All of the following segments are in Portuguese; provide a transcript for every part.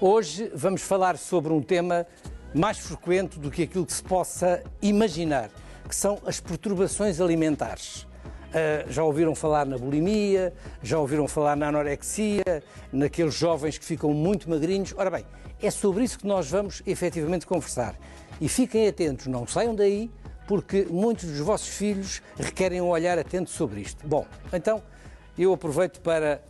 Hoje vamos falar sobre um tema mais frequente do que aquilo que se possa imaginar, que são as perturbações alimentares. Já ouviram falar na bulimia, já ouviram falar na anorexia, naqueles jovens que ficam muito magrinhos. Ora bem, é sobre isso que nós vamos efetivamente conversar. E fiquem atentos, não saiam daí, porque muitos dos vossos filhos requerem um olhar atento sobre isto. Bom, então eu aproveito para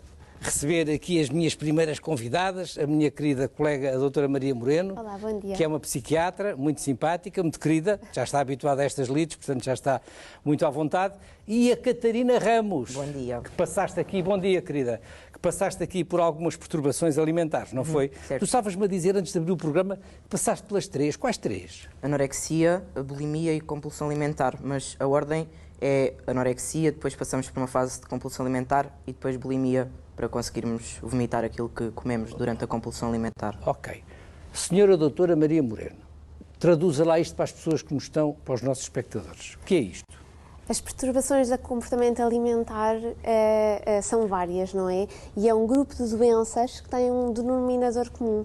receber aqui as minhas primeiras convidadas, a minha querida colega, a doutora Maria Moreno. Olá, bom dia. Que é uma psiquiatra muito simpática, muito querida, já está habituada a estas lides, portanto já está muito à vontade. E a Catarina Ramos. Bom dia. Que passaste aqui, bom dia, querida, que passaste aqui por algumas perturbações alimentares, não foi? Certo. Tu estavas-me a dizer, antes de abrir o programa, que passaste pelas três. Quais três? Anorexia, bulimia e compulsão alimentar, mas a ordem é anorexia, depois passamos por uma fase de compulsão alimentar e depois bulimia, para conseguirmos vomitar aquilo que comemos durante a compulsão alimentar. Ok. Senhora doutora Maria Moreno, traduza lá isto para as pessoas que nos estão, para os nossos espectadores. O que é isto? As perturbações do comportamento alimentar são várias, não é? E é um grupo de doenças que têm um denominador comum.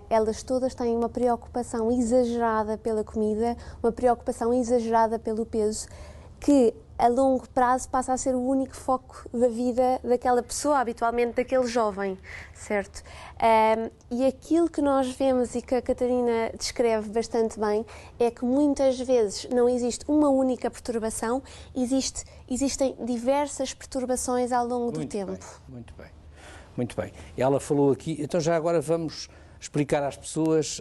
Elas todas têm uma preocupação exagerada pela comida, uma preocupação exagerada pelo peso, que a longo prazo passa a ser o único foco da vida daquela pessoa, habitualmente daquele jovem, certo? E aquilo que nós vemos e que a Catarina descreve bastante bem é que muitas vezes não existe uma única perturbação, existem diversas perturbações ao longo do tempo. Muito bem, muito bem. Ela falou aqui, então já agora vamos explicar às pessoas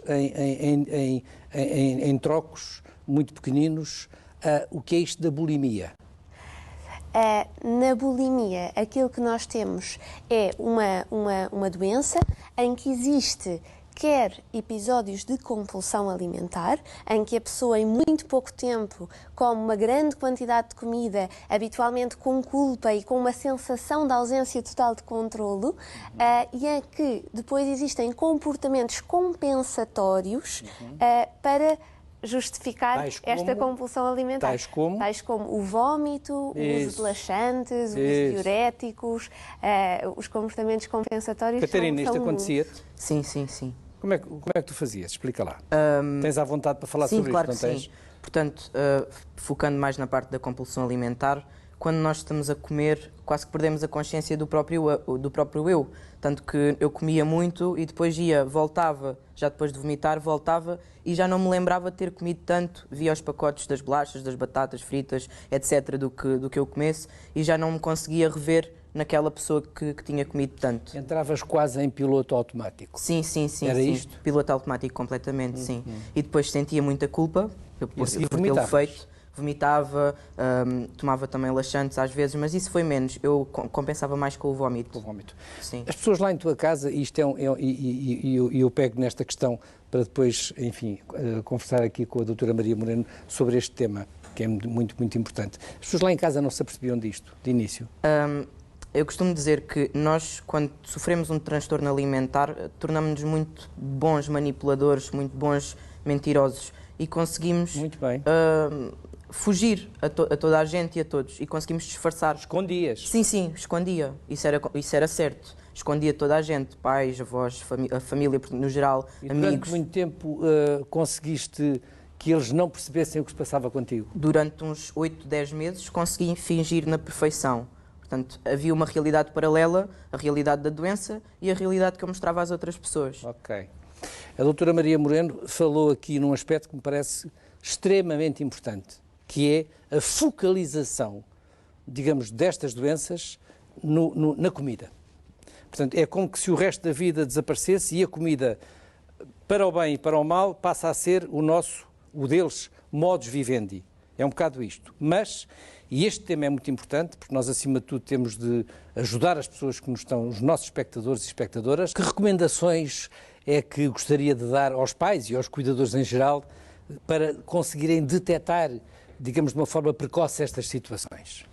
em trocos muito pequeninos o que é isto da bulimia. Na bulimia, aquilo que nós temos é uma doença em que existe quer episódios de compulsão alimentar, em que a pessoa em muito pouco tempo come uma grande quantidade de comida, habitualmente com culpa e com uma sensação de ausência total de controlo, e em que depois existem comportamentos compensatórios para justificar esta compulsão alimentar. Tais como o vómito, o uso de laxantes, o uso de diuréticos, os comportamentos compensatórios. Catarina, isto acontecia-te? Sim, sim, sim. Como é que tu fazias? Explica lá. Tens à vontade para falar sobre claro isto, não que tens? sim. Portanto, focando mais na parte da compulsão alimentar, quando nós estamos a comer, quase que perdemos a consciência do próprio eu. Tanto que eu comia muito e depois voltava, já depois de vomitar, voltava e já não me lembrava de ter comido tanto. Via os pacotes das bolachas, das batatas fritas, etc., do que eu comesse e já não me conseguia rever naquela pessoa que tinha comido tanto. Entravas quase em piloto automático. Sim. Era sim. isto? Piloto automático completamente, sim. E depois sentia muita culpa por tê-lo feito. Vomitava, tomava também laxantes às vezes, mas isso foi menos. Eu compensava mais com o vómito. Com o vómito. Sim. As pessoas lá em tua casa, isto eu pego nesta questão para depois, enfim, conversar aqui com a doutora Maria Moreno sobre este tema, que é muito, muito importante. As pessoas lá em casa não se apercebiam disto, de início? Eu costumo dizer que nós, quando sofremos um transtorno alimentar, tornamos-nos muito bons manipuladores, muito bons mentirosos e conseguimos muito bem. Fugir a toda a gente e a todos e conseguimos disfarçar. Escondias? Sim, escondia. Isso era certo. Escondia toda a gente, pais, avós, a família no geral, e amigos. Durante muito tempo conseguiste que eles não percebessem o que se passava contigo? Durante uns 8, 10 meses consegui fingir na perfeição. Portanto, havia uma realidade paralela, a realidade da doença e a realidade que eu mostrava às outras pessoas. Ok. A doutora Maria Moreno falou aqui num aspecto que me parece extremamente importante, que é a focalização, digamos, destas doenças na comida. Portanto, é como que se o resto da vida desaparecesse e a comida, para o bem e para o mal, passa a ser o deles, modus vivendi. É um bocado isto. Mas, e este tema é muito importante, porque nós, acima de tudo, temos de ajudar as pessoas que nos estão, os nossos espectadores e espectadoras. Que recomendações é que gostaria de dar aos pais e aos cuidadores em geral para conseguirem detectar, digamos, de uma forma precoce estas situações?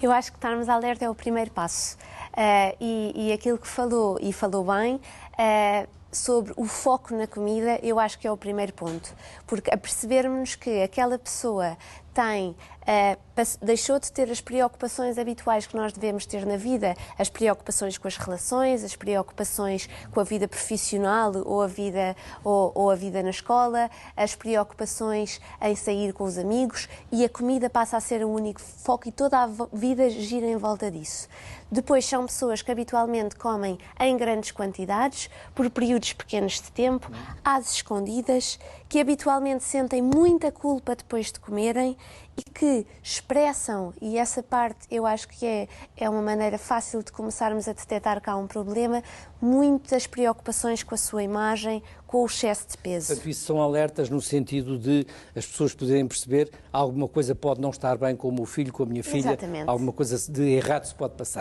Eu acho que estarmos alerta é o primeiro passo. E aquilo que falou, e falou bem, sobre o foco na comida, eu acho que é o primeiro ponto. Porque a percebermos que aquela pessoa deixou de ter as preocupações habituais que nós devemos ter na vida, as preocupações com as relações, as preocupações com a vida profissional ou a vida na escola, as preocupações em sair com os amigos, e a comida passa a ser o único foco e toda a vida gira em volta disso. Depois são pessoas que habitualmente comem em grandes quantidades, por períodos pequenos de tempo, às escondidas, que habitualmente sentem muita culpa depois de comerem e que expressam, e essa parte eu acho que é uma maneira fácil de começarmos a detectar que há um problema, muitas preocupações com a sua imagem, com o excesso de peso. Portanto, isso são alertas no sentido de as pessoas poderem perceber alguma coisa pode não estar bem com o meu filho, com a minha filha, Exatamente. alguma coisa de errado se pode passar.